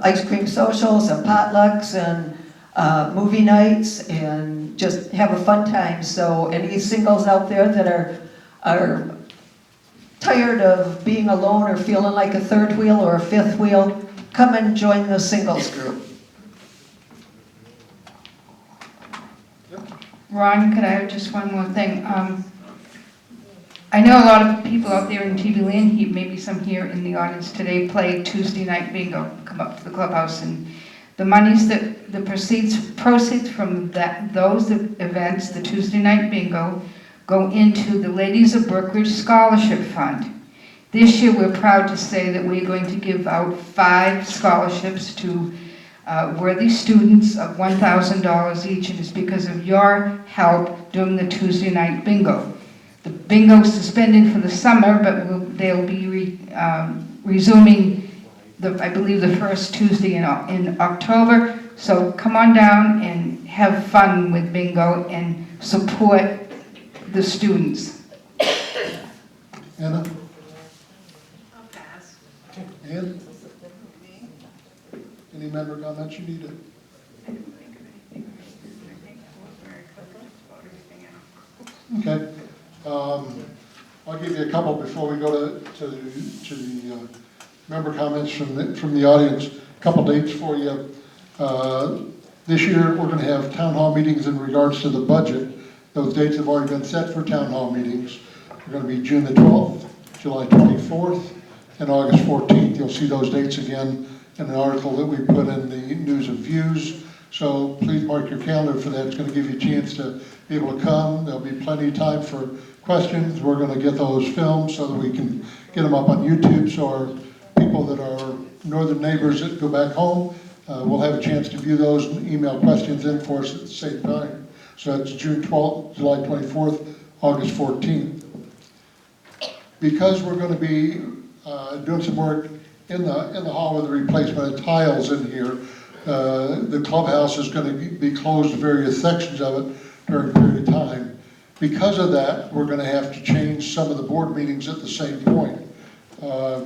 ice cream socials and potlucks and movie nights and just have a fun time. So any singles out there that are tired of being alone or feeling like a third wheel or a fifth wheel, come and join the singles group. Ron, could I have just one more thing? I know a lot of people out there in TV land, maybe some here in the audience today, play Tuesday night bingo, come up to the clubhouse, and the monies that the proceeds from those events, the Tuesday night bingo, go into the Ladies of Brookridge Scholarship Fund. This year, we're proud to say that we're going to give out 5 scholarships to worthy students of $1,000 each, and it's because of your help during the Tuesday night bingo. The bingo is suspended for the summer, but they'll be resuming, I believe, the first Tuesday in October. So come on down and have fun with bingo and support the students. Anna? I'll pass. Ann? Any member comments you needed? Okay. I'll give you a couple before we go to the member comments from the audience. A couple dates for you. This year, we're going to have town hall meetings in regards to the budget. Those dates have already been set for town hall meetings. They're going to be June the 12th, July 24th, and August 14th. You'll see those dates again in an article that we put in the News and Views. So please mark your calendar for that. It's going to give you a chance to be able to come. There'll be plenty of time for questions. We're going to get those filmed so that we can get them up on YouTube, so our people that are northern neighbors that go back home will have a chance to view those and email questions in for us at the same time. So that's June 12th, July 24th, August 14th. Because we're going to be doing some work in the hall with the replacement of tiles in here, the clubhouse is going to be closed, various sections of it, during a period of time. Because of that, we're going to have to change some of the board meetings at the same point.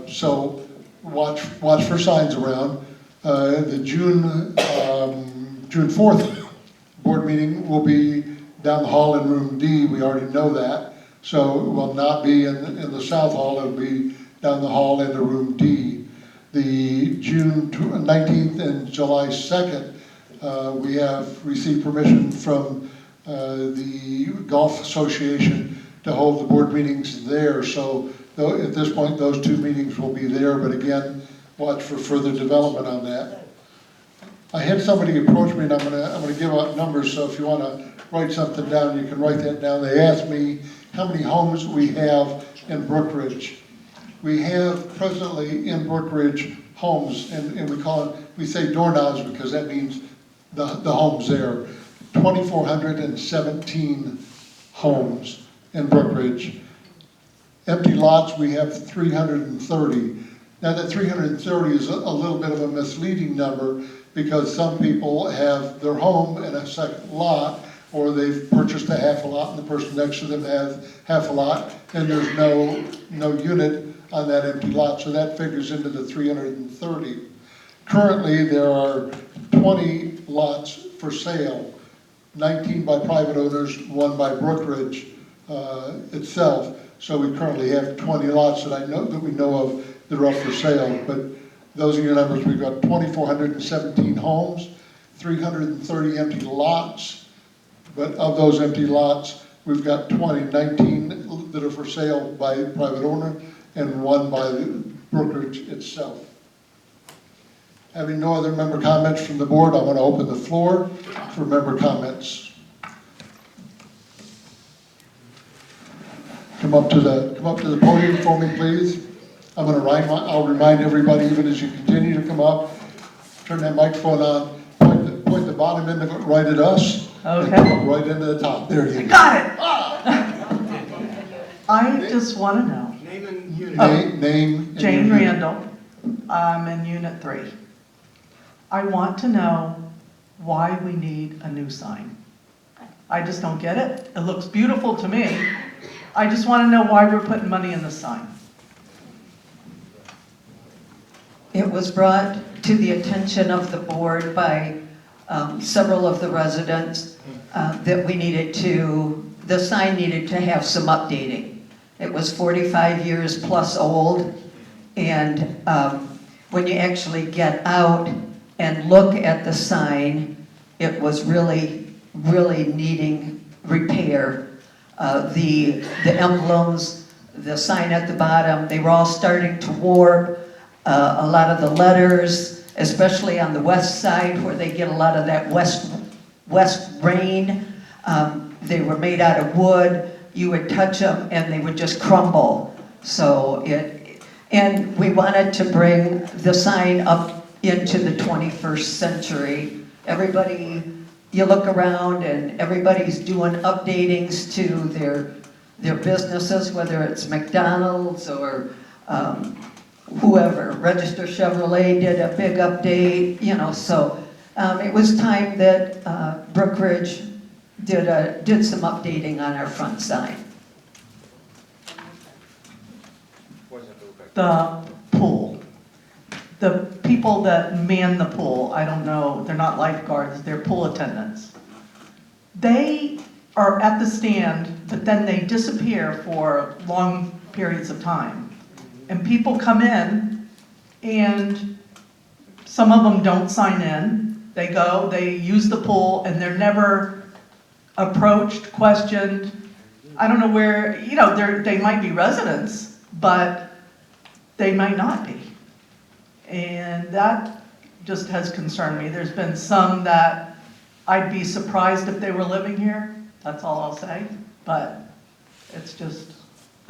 So watch for signs around. The June 4th board meeting will be down the hall in room D. We already know that. So it will not be in the South Hall. It'll be down the hall into room D. The June 19th and July 2nd, we have received permission from the Golf Association to hold the board meetings there. So at this point, those 2 meetings will be there, but again, watch for further development on that. I had somebody approach me, and I'm gonna give out numbers, so if you want to write something down, you can write that down. They asked me how many homes we have in Brookridge. We have presently in Brookridge homes, and we say doorknobs because that means the homes there. 2,417 homes in Brookridge. Empty lots, we have 330. Now that 330 is a little bit of a misleading number because some people have their home in a second lot, or they've purchased a half a lot and the person next to them has half a lot, and there's no unit on that empty lot, so that figures into the 330. Currently, there are 20 lots for sale, 19 by private owners, 1 by Brookridge itself. So we currently have 20 lots that we know of that are up for sale. But those are your numbers. We've got 2,417 homes, 330 empty lots. But of those empty lots, we've got 19 that are for sale by private owner and 1 by Brookridge itself. Having no other member comments from the board, I want to open the floor for member comments. Come up to the podium for me, please. I'll remind everybody, even as you continue to come up, turn that microphone on, point the bottom end of it right at us. Okay. And come right into the top. There you go. Got it. I just want to know. Name and unit. Name. and Jane unit. Randall. I'm in Unit 3. I want to know why we need a new sign. I just don't get it. It looks beautiful to me. I just want to know why we're putting money in the sign. It was brought to the attention of the board by several of the residents that the sign needed to have some updating. It was 45 years plus old, and when you actually get out and look at the sign, it was really, really needing repair. The emblems, the sign at the bottom, they were all starting to warp. A lot of the letters especially on the west side where they get a lot of that west rain. They were made out of wood. You would touch them and they would just crumble. So and we wanted to bring the sign up into the 21st century. Everybody, you look around and everybody's doing updatings to their businesses, whether it's McDonald's or whoever. Register Chevrolet did a big update, so it was time that Brookridge did some updating on our front sign. The pool. The people that man the pool, I don't know, they're not lifeguards, they're pool attendants. They are at the stand, but then they disappear for long periods of time. And people come in, and some of them don't sign in. They go, they use the pool, and they're never approached, questioned. I don't know where, they might be residents, but they might not be. And that just has concerned me. There's been some that I'd be surprised if they were living here. That's all I'll say. But it's just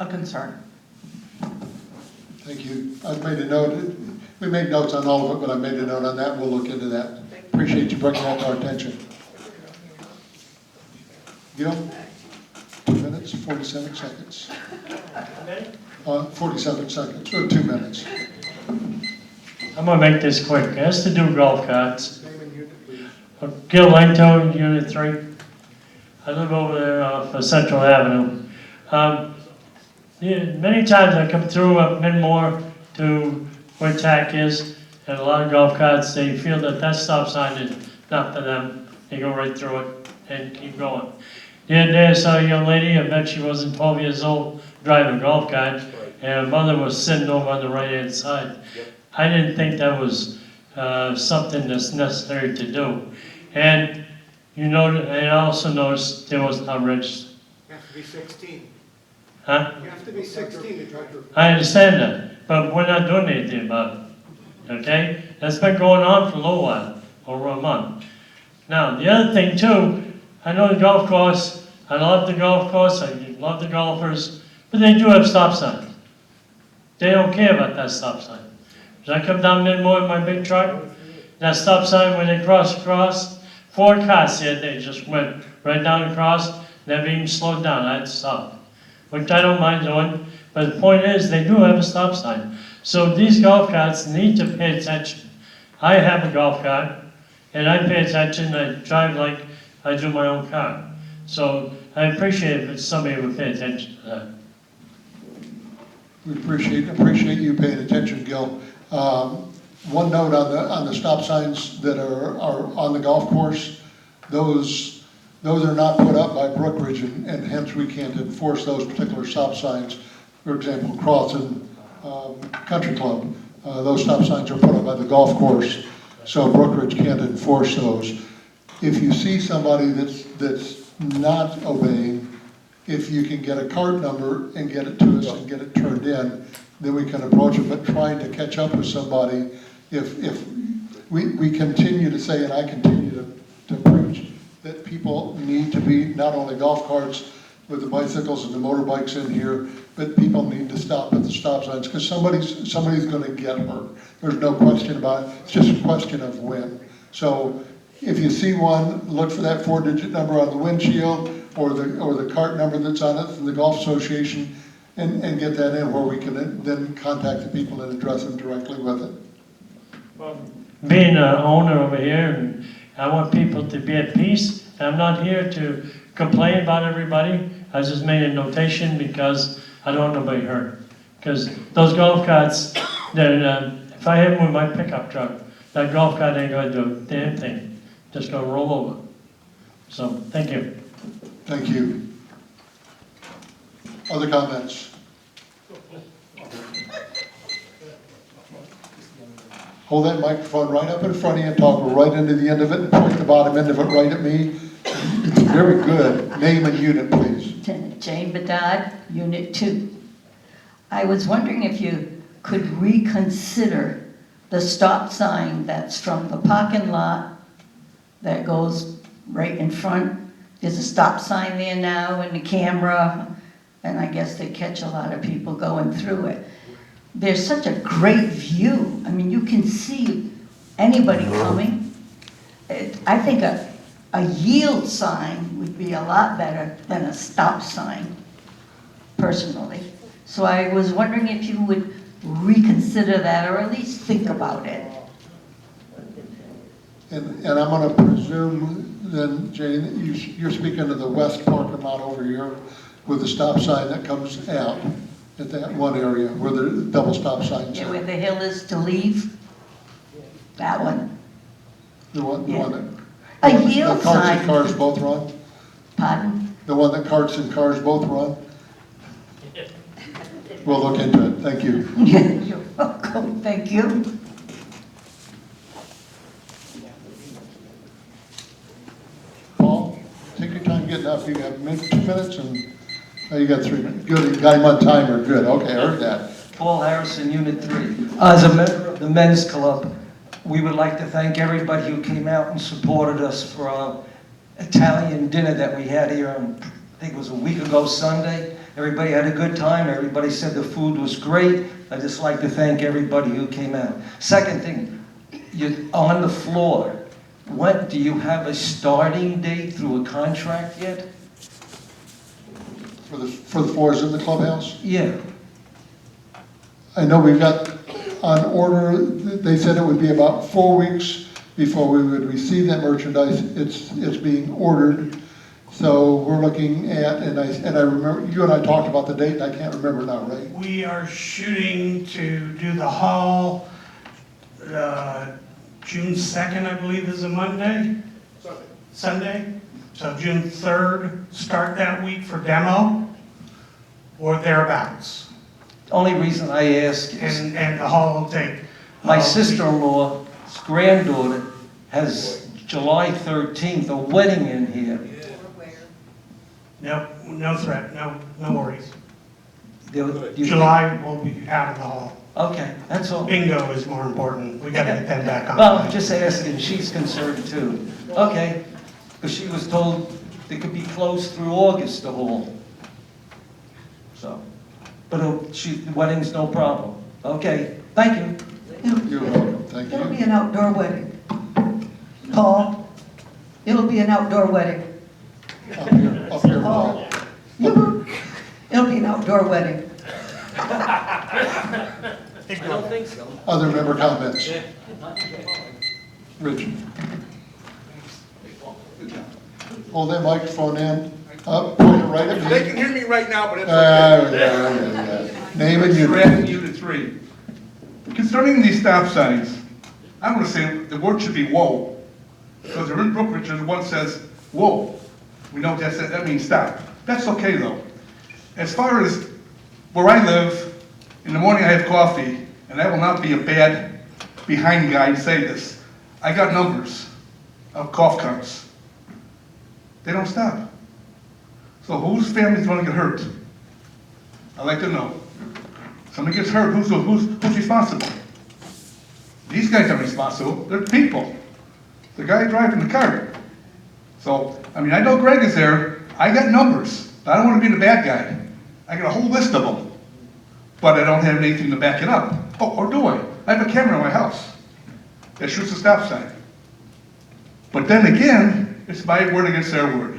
a concern. Thank you. I've made a note. We made notes on all of it, but I made a note on that. We'll look into that. Appreciate you bringing that to our attention. Gil, 2 minutes, 47 seconds. 47 seconds, or 2 minutes. I'm gonna make this quick. It has to do with golf carts. Gil Langto, Unit 3. I live over there off Central Avenue. Many times I come through up Midmore to where TAC is, and a lot of golf carts, they feel that stop sign is not for them. They go right through it and keep going. The other day I saw a young lady, I bet she wasn't 12 years old, driving a golf cart, and her mother was sitting over on the right-hand side. I didn't think that was something that's necessary to do. And I also noticed there was not registered. You have to be 16. Huh? You have to be 16 to drive your... I understand that, but we're not doing anything about it, okay? That's been going on for a little while, over a month. Now, the other thing too, I know the golf course, I love the golf course, I love the golfers, but they do have stop signs. They don't care about that stop sign. As I come down Midmore in my big truck, that stop sign when they cross, 4 cars the other day just went right down across, never even slowed down, I had to stop. Which I don't mind doing, but the point is, they do have a stop sign. So these golf carts need to pay attention. I have a golf cart, and I pay attention, I drive like I do my own car. So I appreciate it if somebody would pay attention to that. We appreciate you paying attention, Gil. One note on the stop signs that are on the golf course, those are not put up by Brookridge, and hence we can't enforce those particular stop signs. For example, Croston Country Club, those stop signs are put up by the golf course, so Brookridge can't enforce those. If you see somebody that's not obeying, if you can get a card number and get it to us and get it turned in, then we can approach it. But trying to catch up with somebody, if we continue to say, and I continue to preach, that people need to be, not only golf carts with the bicycles and the motorbikes in here, but people need to stop at the stop signs, because somebody's going to get hurt. There's no question about it. It's just a question of when. So if you see one, look for that 4-digit number on the windshield, or the cart number that's on it from the Golf Association, and get that in where we can then contact the people and address them directly with it. Well, being an owner over here, and I want people to be at peace. I'm not here to complain about everybody. I just made a notation because I don't want nobody hurt. Because those golf carts, if I hit them with my pickup truck, that golf cart ain't going to do a damn thing. Just going to roll over. So, thank you. Thank you. Other comments? Hold that microphone right up in front of you and talk right into the end of it and point the bottom end of it right at me. It's very good. Name and unit, please. Lieutenant Jane Bedard, Unit 2. I was wondering if you could reconsider the stop sign that's from the parking lot that goes right in front. There's a stop sign there now and the camera, and I guess they catch a lot of people going through it. There's such a great view. I mean, you can see anybody coming. I think a yield sign would be a lot better than a stop sign, personally. So I was wondering if you would reconsider that, or at least think about it. And I'm gonna presume then, Jane, that you're speaking of the west parking lot over here with the stop sign that comes out at that one area where the double stop signs Yeah, are. where the hill is to leave, that one. The one that. A yield The carts sign. and cars both run? Pardon? The one that carts and cars both run? We'll look into it, thank you. You're welcome, thank you. Paul, take your time getting up, you have 2 minutes and, oh, you got 3 minutes. Good, you got him on timer, good, okay, I heard that. Paul Harrison, Unit 3. As a member of the Men's Club, we would like to thank everybody who came out and supported us for our Italian dinner that we had here on, I think it was a week ago Sunday. Everybody had a good time. Everybody said the food was great. I'd just like to thank everybody who came out. Second thing, you're on the floor. What, do you have a starting date through a contract yet? For the floors in the clubhouse? Yeah. I know we've got on order, they said it would be about 4 weeks before we would receive that merchandise. It's being ordered. So we're looking at, and I remember, you and I talked about the date, and I can't remember now, right? We are shooting to do the hall, June 2nd, I believe, is a Monday? Sunday. So June 3rd, start that week for demo, or thereabouts. The only reason I ask is And the hall will take. my sister-in-law's granddaughter has July 13th, a wedding in here. No, no threat, no worries. You- July will be out of the hall. Okay, that's all. Bingo is more important. We gotta get them back on. Well, I'm just asking, she's concerned too. Okay, because she was told it could be closed through August, the hall. So, but the wedding's no problem. Okay, thank you. You're welcome, thank It'll be you. an outdoor wedding. Paul, it'll be an outdoor wedding. Up here, Paul, it'll be an outdoor wedding. I don't think so. Other member comments? Richard? Hold that microphone in, up, point it right at me. They can hear me right now, but it's okay. Yeah. Name and Stratton, unit. Unit 3. Concerning these stop signs, I'm going to say the word should be whoa. Because they're in Brookridge and one says, whoa. We know that means stop. That's okay though. As far as where I live, in the morning I have coffee, and I will not be a bad behind guy to say this. I got numbers of cough carts. They don't stop. So whose family's going to get hurt? I'd like to know. Somebody gets hurt, who's responsible? These guys aren't responsible, they're people. The guy driving the cart. So, I mean, I know Greg is there, I got numbers, but I don't want to be the bad guy. I got a whole list of them, but I don't have anything to back it up. Oh, or do I? I have a camera in my house that shoots a stop sign. But then again, it's my word against their word.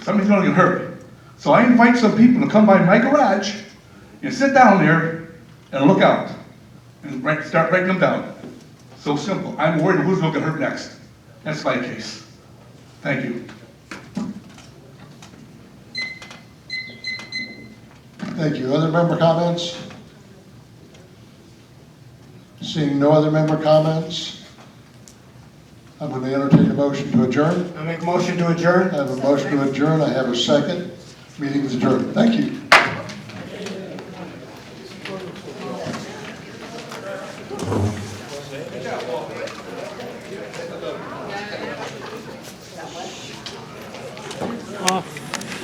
Somebody's gonna get hurt. So I invite some people to come by my garage and sit down there and look out and start writing them down. So simple. I'm worried who's gonna get hurt next. That's my case. Thank you. Thank you. Other member comments? Seeing no other member comments, I'm going to entertain a motion to adjourn. I make a motion to adjourn. I have a motion to adjourn. I have a second. Meeting is adjourned. Thank you.